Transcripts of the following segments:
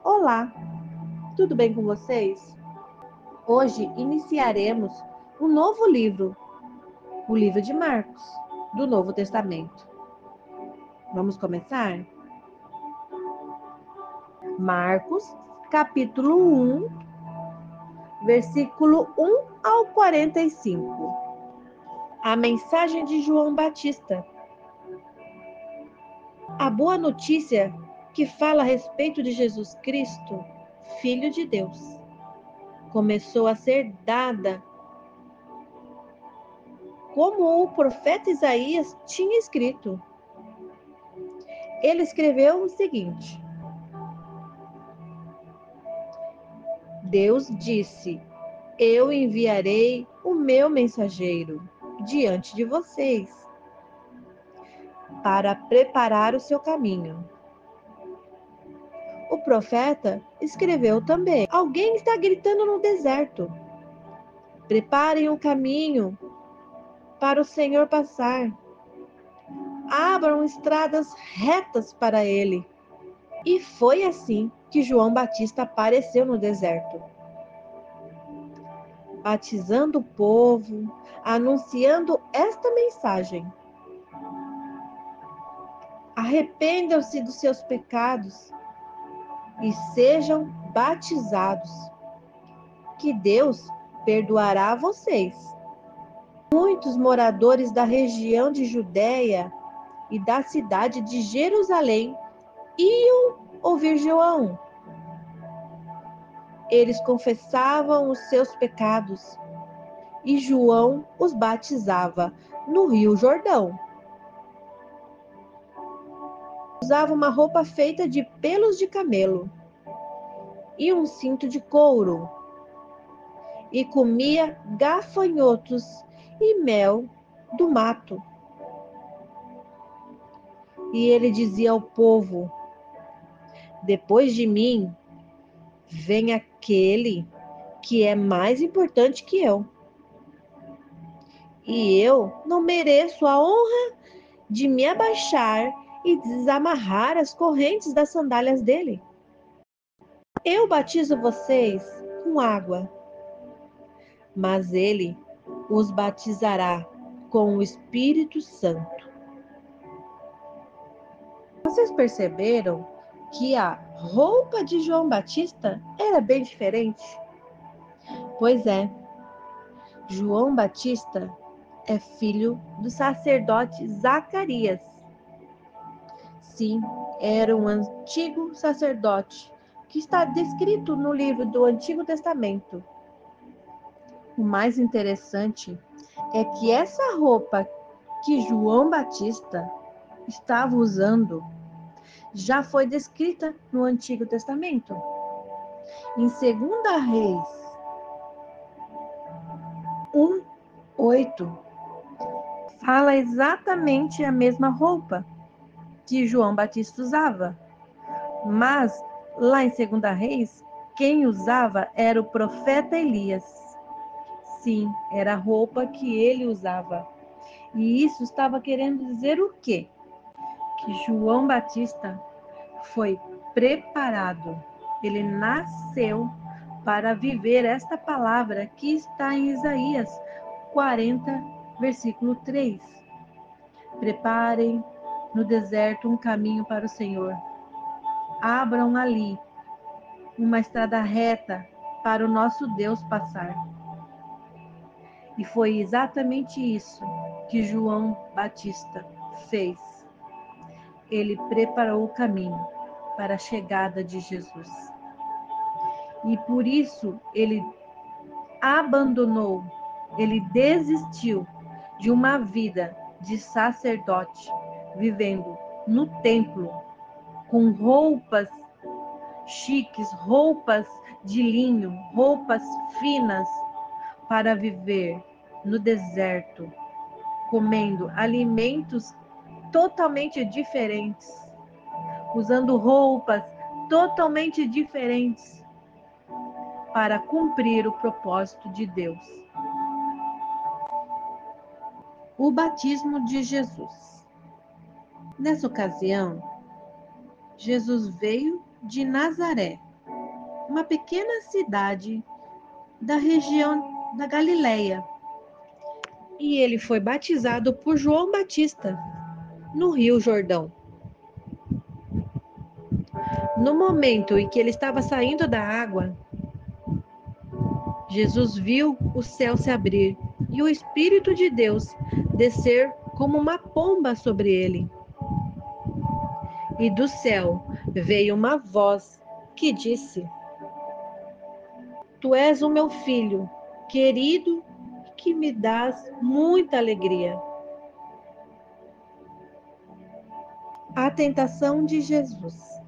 Olá, tudo bem com vocês? Hoje iniciaremos um novo livro, o livro de Marcos, do Novo Testamento. Vamos começar? Marcos, capítulo 1, versículo 1 ao 45. A mensagem de João Batista. A boa notícia que fala a respeito de Jesus Cristo, Filho de Deus, começou a ser dada como o profeta Isaías tinha escrito. Ele escreveu o seguinte: Deus disse: Eu enviarei o meu mensageiro diante de vocês para preparar o seu caminho. O profeta escreveu também: Alguém está gritando no deserto. Preparem o caminho para o Senhor passar. Abram estradas retas para ele. E foi assim que João Batista apareceu no deserto, batizando o povo, anunciando esta mensagem: Arrependam-se dos seus pecados e sejam batizados, que Deus perdoará vocês. Muitos moradores da região de Judeia e da cidade de Jerusalém iam ouvir João. Eles confessavam os seus pecados e João os batizava no Rio Jordão. Usava uma roupa feita de pelos de camelo e um cinto de couro, e comia gafanhotos e mel do mato. E ele dizia ao povo: Depois de mim vem aquele que é mais importante que eu. E eu não mereço a honra de me abaixar e desamarrar as correntes das sandálias dele. Eu batizo vocês com água, mas ele os batizará com o Espírito Santo. Vocês perceberam que a roupa de João Batista era bem diferente? Pois é, João Batista é filho do sacerdote Zacarias. Sim, era um antigo sacerdote que está descrito no livro do Antigo Testamento. O mais interessante é que essa roupa que João Batista estava usando já foi descrita no Antigo Testamento. Em 2 Reis 1:8, fala exatamente a mesma roupa que João Batista usava. Mas lá em 2 Reis, quem usava era o profeta Elias. Sim, era a roupa que ele usava. E isso estava querendo dizer o quê? Que João Batista foi preparado. Ele nasceu para viver esta palavra que está em Isaías 40, versículo 3. Preparem no deserto um caminho para o Senhor. Abram ali uma estrada reta para o nosso Deus passar. E foi exatamente isso que João Batista fez. Ele preparou o caminho para a chegada de Jesus. E por isso ele abandonou, ele desistiu de uma vida de sacerdote, vivendo no templo, com roupas chiques, roupas de linho, roupas finas, para viver no deserto, comendo alimentos totalmente diferentes, usando roupas totalmente diferentes, para cumprir o propósito de Deus. O batismo de Jesus. Nessa ocasião, Jesus veio de Nazaré, uma pequena cidade da região da Galileia, e ele foi batizado por João Batista no Rio Jordão. No momento em que ele estava saindo da água, Jesus viu o céu se abrir e o Espírito de Deus descer como uma pomba sobre ele. E do céu veio uma voz que disse: Tu és o meu filho, querido, que me dás muita alegria. A tentação de Jesus.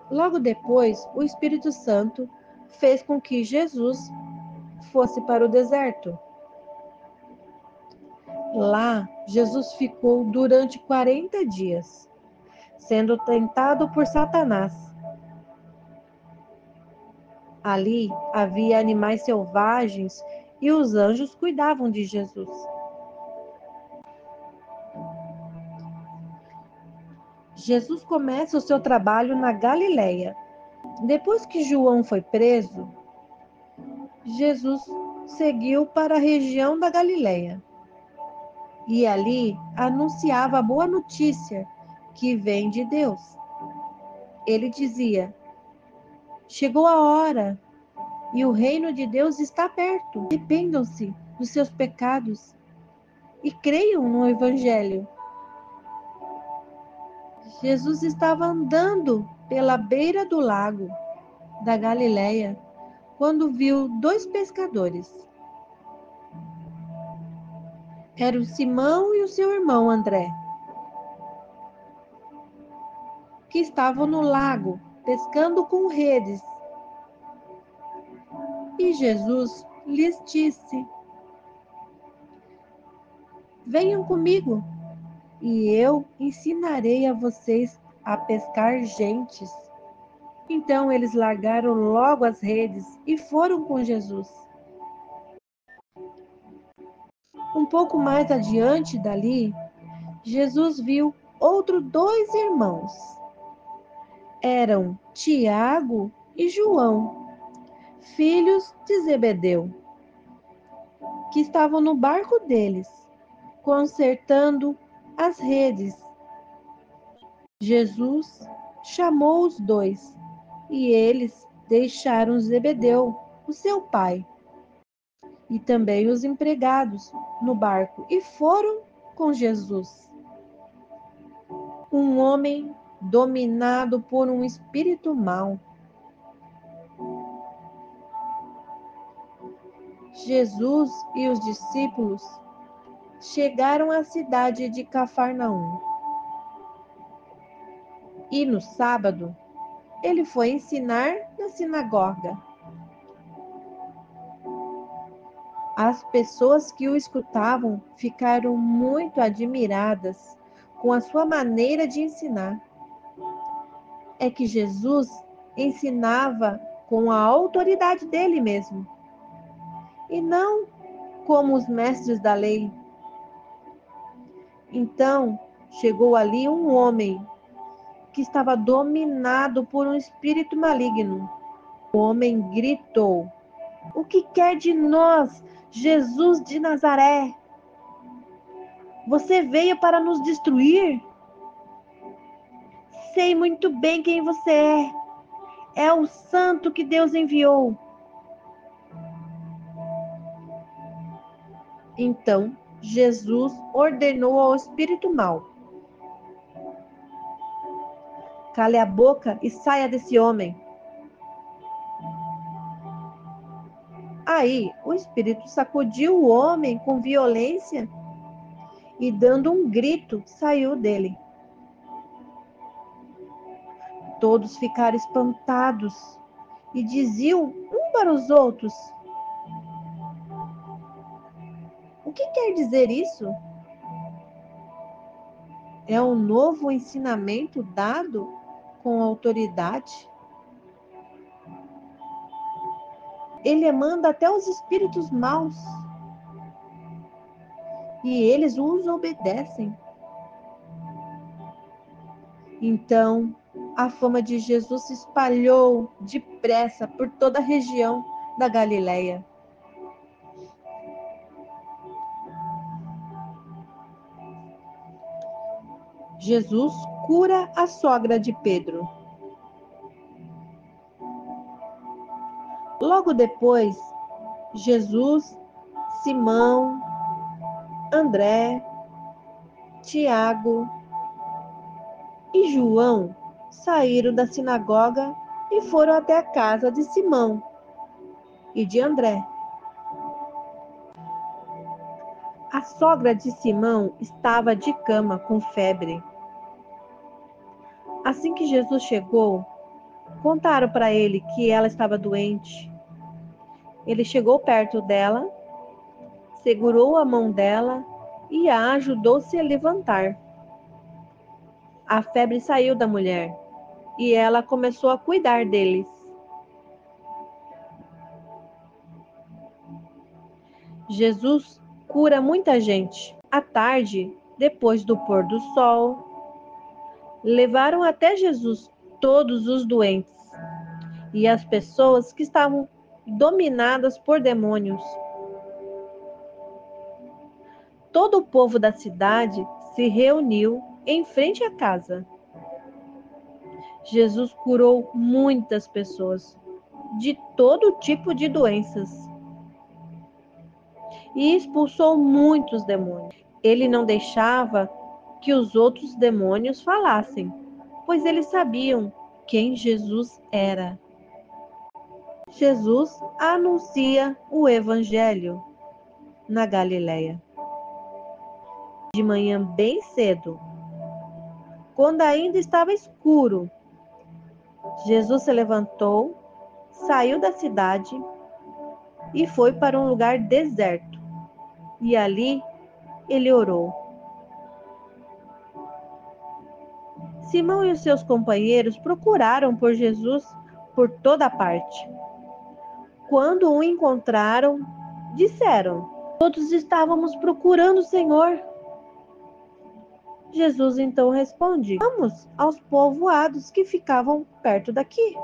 Logo depois, o Espírito Santo fez com que Jesus fosse para o deserto. Lá, Jesus ficou durante 40 dias, sendo tentado por Satanás. Ali havia animais selvagens e os anjos cuidavam de Jesus. Jesus começa o seu trabalho na Galileia. Depois que João foi preso, Jesus seguiu para a região da Galileia. E ali anunciava a boa notícia que vem de Deus. Ele dizia: Chegou a hora e o reino de Deus está perto. Arrependam-se dos seus pecados e creiam no Evangelho. Jesus estava andando pela beira do lago da Galileia quando viu dois pescadores. Eram Simão e o seu irmão André, que estavam no lago pescando com redes. E Jesus lhes disse: Venham comigo, e eu ensinarei a vocês a pescar gentes. Então eles largaram logo as redes e foram com Jesus. Um pouco mais adiante dali, Jesus viu outros dois irmãos. Eram Tiago e João, filhos de Zebedeu, que estavam no barco deles, consertando as redes. Jesus chamou os dois e eles deixaram Zebedeu, o seu pai, e também os empregados no barco e foram com Jesus. Um homem dominado por um espírito mau. Jesus e os discípulos chegaram à cidade de Cafarnaum. E no sábado, ele foi ensinar na sinagoga. As pessoas que o escutavam ficaram muito admiradas com a sua maneira de ensinar. É que Jesus ensinava com a autoridade dele mesmo, e não como os mestres da lei. Então, chegou ali um homem que estava dominado por um espírito maligno. O homem gritou: O que quer de nós, Jesus de Nazaré? Você veio para nos destruir? Sei muito bem quem você é. É o santo que Deus enviou. Então, Jesus ordenou ao espírito mau: Cale a boca e saia desse homem. Aí, o espírito sacudiu o homem com violência e, dando um grito, saiu dele. Todos ficaram espantados e diziam um para os outros: O que quer dizer isso? É um novo ensinamento dado com autoridade? Ele manda até os espíritos maus e eles os obedecem. Então, a fama de Jesus se espalhou depressa por toda a região da Galileia. Jesus cura a sogra de Pedro. Logo depois, Jesus, Simão, André, Tiago e João saíram da sinagoga e foram até a casa de Simão e de André. A sogra de Simão estava de cama com febre. Assim que Jesus chegou, contaram para ele que ela estava doente. Ele chegou perto dela, segurou a mão dela e a ajudou-se a levantar. A febre saiu da mulher e ela começou a cuidar deles. Jesus cura muita gente. À tarde, depois do pôr do sol, levaram até Jesus todos os doentes e as pessoas que estavam dominadas por demônios. Todo o povo da cidade se reuniu em frente à casa. Jesus curou muitas pessoas de todo tipo de doenças e expulsou muitos demônios. Ele não deixava que os outros demônios falassem, pois eles sabiam quem Jesus era. Jesus anuncia o Evangelho na Galileia. De manhã bem cedo, quando ainda estava escuro, Jesus se levantou, saiu da cidade e foi para um lugar deserto. E ali ele orou. Simão e os seus companheiros procuraram por Jesus por toda parte. Quando o encontraram, disseram: todos estávamos procurando o Senhor. Jesus então responde: vamos aos povoados que ficavam perto daqui,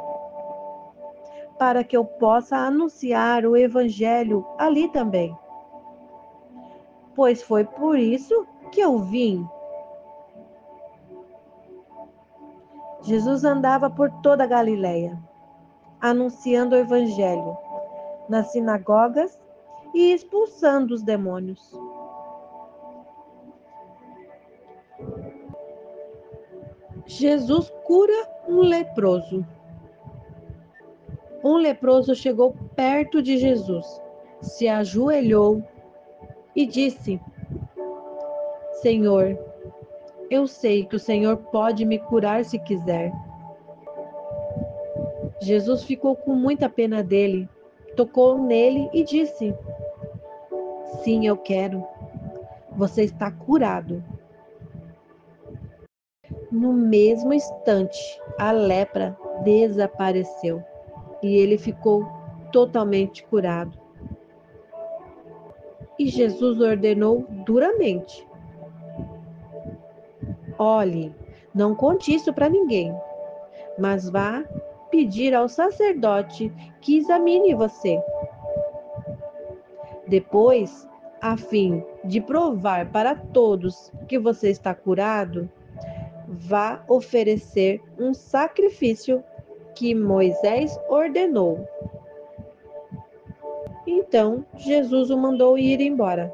para que eu possa anunciar o Evangelho ali também. Pois foi por isso que eu vim. Jesus andava por toda a Galileia, anunciando o Evangelho nas sinagogas e expulsando os demônios. Jesus cura um leproso. Um leproso chegou perto de Jesus, se ajoelhou e disse: Senhor, eu sei que o Senhor pode me curar se quiser. Jesus ficou com muita pena dele, tocou nele e disse: sim, eu quero. Você está curado. No mesmo instante, a lepra desapareceu e ele ficou totalmente curado. E Jesus ordenou duramente: olhe, não conte isso para ninguém, mas vá pedir ao sacerdote que examine você. Depois, a fim de provar para todos que você está curado, vá oferecer um sacrifício que Moisés ordenou. Então, Jesus o mandou ir embora.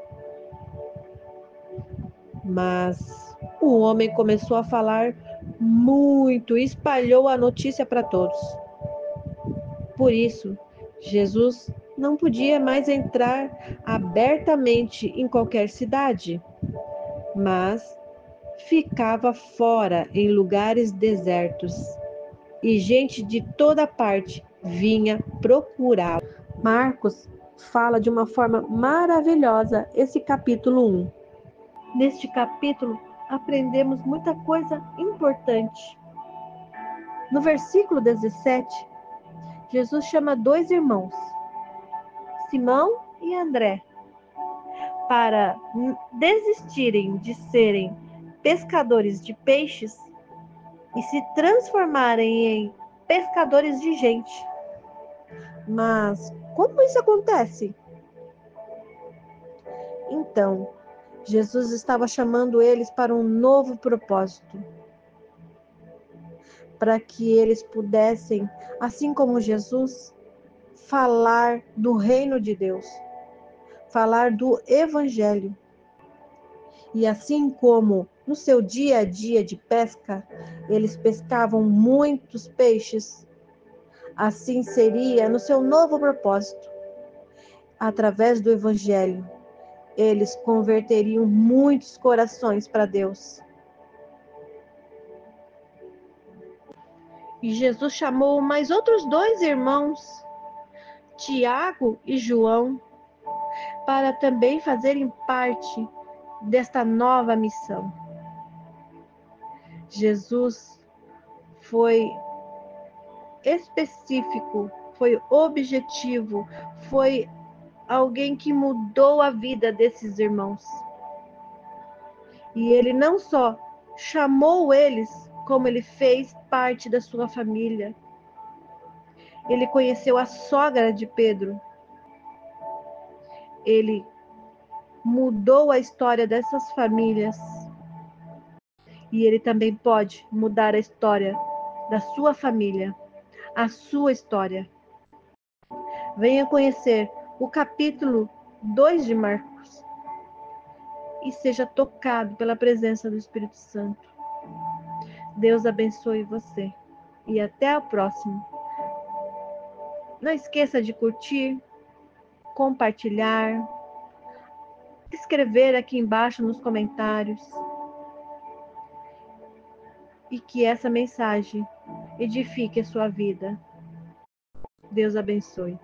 Mas o homem começou a falar muito e espalhou a notícia para todos. Por isso, Jesus não podia mais entrar abertamente em qualquer cidade, mas ficava fora em lugares desertos, e gente de toda parte vinha procurá-lo. Marcos fala de uma forma maravilhosa esse capítulo 1. Neste capítulo, aprendemos muita coisa importante. No versículo 17, Jesus chama dois irmãos, Simão e André, para desistirem de serem pescadores de peixes e se transformarem em pescadores de gente. Mas como isso acontece? Então, Jesus estava chamando eles para um novo propósito, para que eles pudessem, assim como Jesus, falar do reino de Deus, falar do evangelho. E assim como no seu dia a dia de pesca, eles pescavam muitos peixes, assim seria no seu novo propósito. Através do evangelho, eles converteriam muitos corações para Deus. E Jesus chamou mais outros 2 irmãos, Tiago e João, para também fazerem parte desta nova missão. Jesus foi específico, foi objetivo, foi alguém que mudou a vida desses irmãos. E ele não só chamou eles, como ele fez parte da sua família. Ele conheceu a sogra de Pedro. Ele mudou a história dessas famílias. E ele também pode mudar a história da sua família, a sua história. Venha conhecer o capítulo 2 de Marcos e seja tocado pela presença do Espírito Santo. Deus abençoe você e até a próxima. Não esqueça de curtir, compartilhar, escrever aqui embaixo nos comentários e que essa mensagem edifique a sua vida. Deus abençoe.